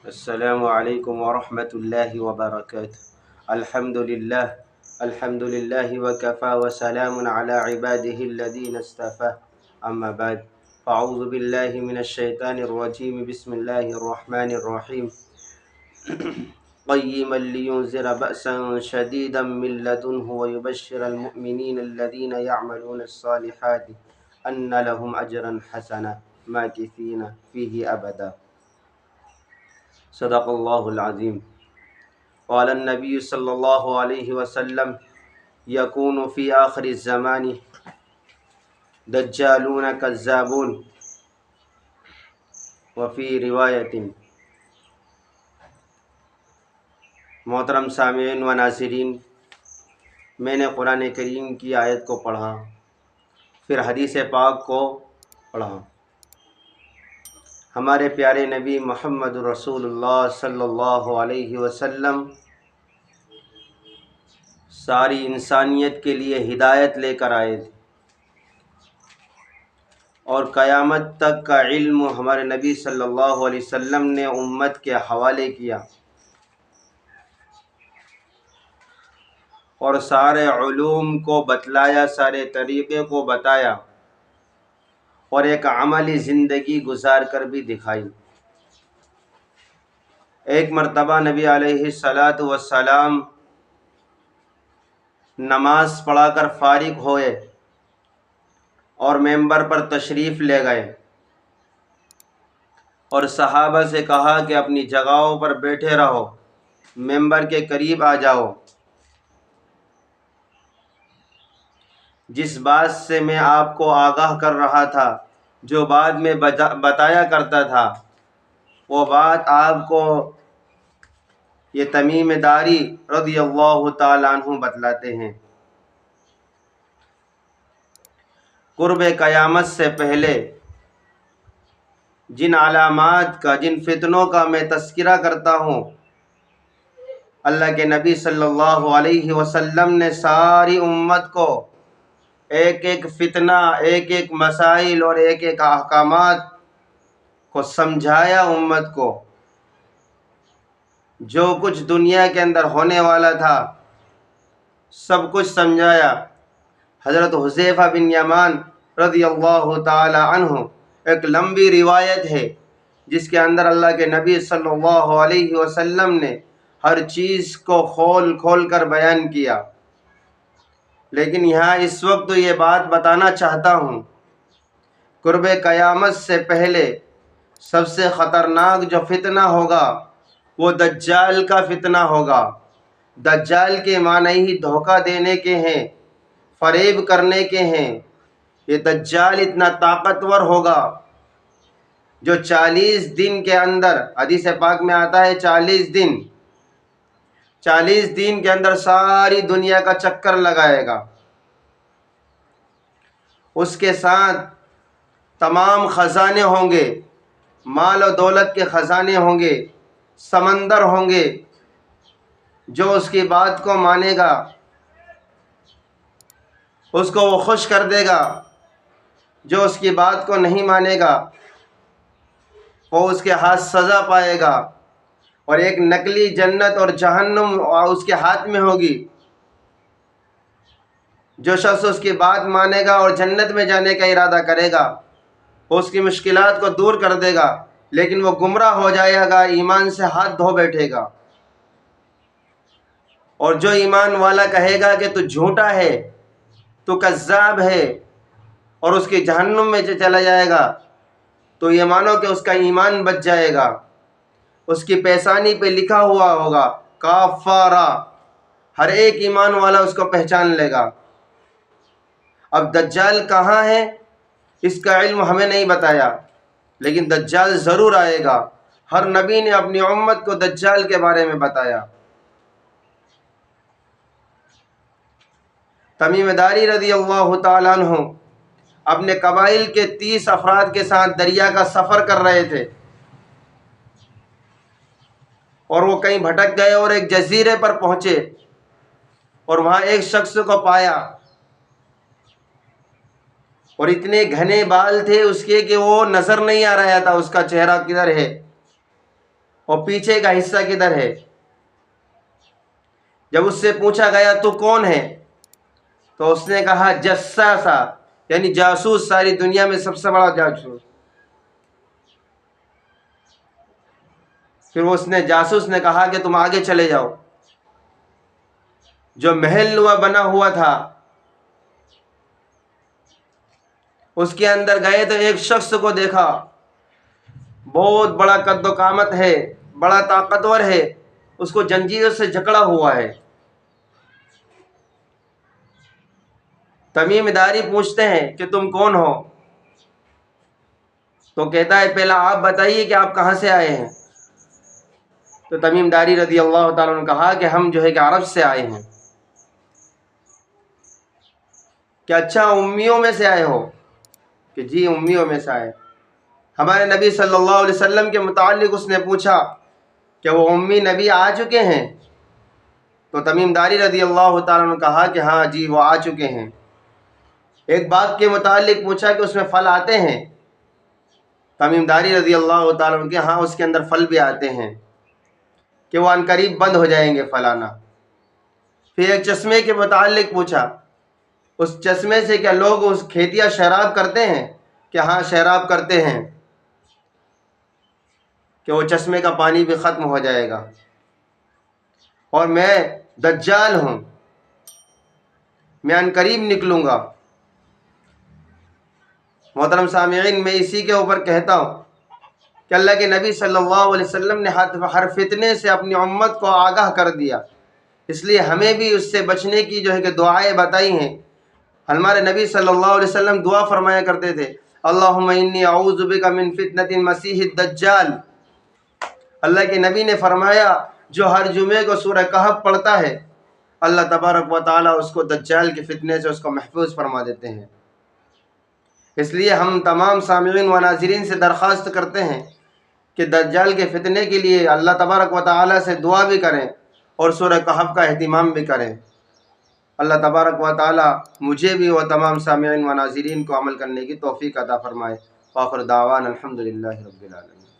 السلام علیکم ورحمۃ اللہ وبرکاتہ۔ الحمد للہ وکفى وسلام علی عباده الذین اصطفى، اما بعد فاعوذ باللہ من الشیطان الرجیم، بسم اللہ الرحمن الرحیم، قیما لینذر بأسا شدیدا من لدنہ ویبشر المؤمنین الذین یعملون الصالحات ان لهم اجرا حسنا ماکثین فیہ ابدا۔ صدق اللہ العظیم۔ قال النبی صلی اللہ علیہ وسلم یکون فی آخر الزمان دجالون کذابون، وفی روایت۔ محترم سامعین و ناظرین، میں نے قرآن کریم کی آیت کو پڑھا، پھر حدیث پاک کو پڑھا۔ ہمارے پیارے نبی محمد رسول اللہ صلی اللہ علیہ وسلم ساری انسانیت کے لیے ہدایت لے کر آئے تھے، اور قیامت تک کا علم ہمارے نبی صلی اللہ علیہ وسلم نے امت کے حوالے کیا، اور سارے علوم کو بتلایا، سارے طریقے کو بتایا، اور ایک عملی زندگی گزار کر بھی دکھائی۔ ایک مرتبہ نبی علیہ السلام نماز پڑھا کر فارغ ہوئے اور ممبر پر تشریف لے گئے، اور صحابہ سے کہا کہ اپنی جگہوں پر بیٹھے رہو، ممبر کے قریب آ جاؤ۔ جس بات سے میں آپ کو آگاہ کر رہا تھا، جو بات میں بتایا کرتا تھا، وہ بات آپ کو یہ تمیم داری رضی اللہ تعالیٰ عنہ بتلاتے ہیں۔ قرب قیامت سے پہلے جن علامات کا، جن فتنوں کا میں تذکرہ کرتا ہوں، اللہ کے نبی صلی اللہ علیہ وسلم نے ساری امت کو ایک ایک فتنہ، ایک ایک مسائل اور ایک ایک احکامات کو سمجھایا امت کو۔ جو کچھ دنیا کے اندر ہونے والا تھا سب کچھ سمجھایا۔ حضرت حذیفہ بن یمان رضی اللہ تعالی عنہ، ایک لمبی روایت ہے جس کے اندر اللہ کے نبی صلی اللہ علیہ وسلم نے ہر چیز کو کھول کھول کر بیان کیا، لیکن یہاں اس وقت یہ بات بتانا چاہتا ہوں، قرب قیامت سے پہلے سب سے خطرناک جو فتنہ ہوگا وہ دجال کا فتنہ ہوگا۔ دجال کے معنی ہی دھوکہ دینے کے ہیں، فریب کرنے کے ہیں۔ یہ دجال اتنا طاقتور ہوگا جو 40 دن کے اندر، حدیث پاک میں آتا ہے 40 دن کے اندر ساری دنیا کا چکر لگائے گا۔ اس کے ساتھ تمام خزانے ہوں گے، مال و دولت کے خزانے ہوں گے، سمندر ہوں گے۔ جو اس کی بات کو مانے گا اس کو وہ خوش کر دے گا، جو اس کی بات کو نہیں مانے گا وہ اس کے ہاتھ سزا پائے گا، اور ایک نقلی جنت اور جہنم اس کے ہاتھ میں ہوگی۔ جو شخص اس کی بات مانے گا اور جنت میں جانے کا ارادہ کرے گا، وہ اس کی مشکلات کو دور کر دے گا، لیکن وہ گمراہ ہو جائے گا، ایمان سے ہاتھ دھو بیٹھے گا۔ اور جو ایمان والا کہے گا کہ تو جھوٹا ہے، تو کذاب ہے، اور اس کی جہنم میں چلا جائے گا، تو یہ مانو کہ اس کا ایمان بچ جائے گا۔ اس کی پیشانی پہ لکھا ہوا ہوگا کافارہ، ہر ایک ایمان والا اس کو پہچان لے گا۔ اب دجال کہاں ہے اس کا علم ہمیں نہیں بتایا، لیکن دجال ضرور آئے گا۔ ہر نبی نے اپنی امت کو دجال کے بارے میں بتایا۔ تمیم داری رضی اللہ تعالیٰ عنہ اپنے قبائل کے 30 افراد کے ساتھ دریا کا سفر کر رہے تھے، اور وہ کہیں بھٹک گئے اور ایک جزیرے پر پہنچے، اور وہاں ایک شخص کو پایا، اور اتنے گھنے بال تھے اس کے کہ وہ نظر نہیں آ رہا تھا اس کا چہرہ کدھر ہے۔ اور پیچھے کا حصہ کدھر ہے؟ جب اس سے پوچھا گیا تو کون ہے، تو اس نے کہا جساسا، یعنی جاسوس، ساری دنیا میں سب سے بڑا جاسوس۔ پھر اس نے جاسوس نے کہا کہ تم آگے چلے جاؤ۔ جو محل نما بنا ہوا تھا اس کے اندر گئے تو ایک شخص کو دیکھا، بہت بڑا قد و قامت ہے، بڑا طاقتور ہے، اس کو جنجیروں سے جکڑا ہوا ہے۔ تمیم داری پوچھتے ہیں کہ تم کون ہو؟ تو کہتا ہے پہلا آپ بتائیے کہ آپ کہاں سے آئے ہیں؟ تو تمیم داری رضی اللہ تعالیٰ نے کہا کہ ہم جو ہے کہ عرب سے آئے ہیں۔ کہ اچھا امیوں میں سے آئے ہو؟ کہ جی امیوں میں سے آئے۔ ہمارے نبی صلی اللہ علیہ وسلم کے متعلق اس نے پوچھا کہ وہ امی نبی آ چکے ہیں؟ تو تمیم داری رضی اللہ تعالیٰ نے کہا کہ ہاں جی وہ آ چکے ہیں۔ ایک باغ کے متعلق پوچھا کہ اس میں پھل آتے ہیں؟ تمیم داری رضی اللہ تعالیٰ عنہ کہ ہاں اس کے اندر پھل بھی آتے ہیں، کہ وہ عنقریب بند ہو جائیں گے پھل آنا۔ پھر ایک چشمے کے متعلق پوچھا، اس چشمے سے کیا لوگ اس کھیتیا شراب کرتے ہیں؟ کہ ہاں شراب کرتے ہیں، کہ وہ چشمے کا پانی بھی ختم ہو جائے گا۔ اور میں دجال ہوں، میں عنقریب نکلوں گا۔ محترم سامعین، میں اسی کے اوپر کہتا ہوں کہ اللہ کے نبی صلی اللہ علیہ وسلم نے ہر فتنے سے اپنی امت کو آگاہ کر دیا، اس لیے ہمیں بھی اس سے بچنے کی جو ہے کہ دعائیں بتائی ہیں۔ ہمارے نبی صلی اللہ علیہ وسلم دعا فرمایا کرتے تھے، اللہم انی اعوذ بک من فتنۃ المسیح الدجال۔ اللہ کے نبی نے فرمایا جو ہر جمعے کو سورہ کہف پڑھتا ہے اللہ تبارک و تعالیٰ اس کو دجال کے فتنے سے اس کو محفوظ فرما دیتے ہیں۔ اس لیے ہم تمام سامعین و ناظرین سے درخواست کرتے ہیں کہ دجال کے فتنے کے لیے اللہ تبارک و تعالیٰ سے دعا بھی کریں اور سورہ کہف کا اہتمام بھی کریں۔ اللہ تبارک و تعالیٰ مجھے بھی و تمام سامعین و ناظرین کو عمل کرنے کی توفیق عطا فرمائے۔ وآخر دعوانا الحمدللہ رب العالمین۔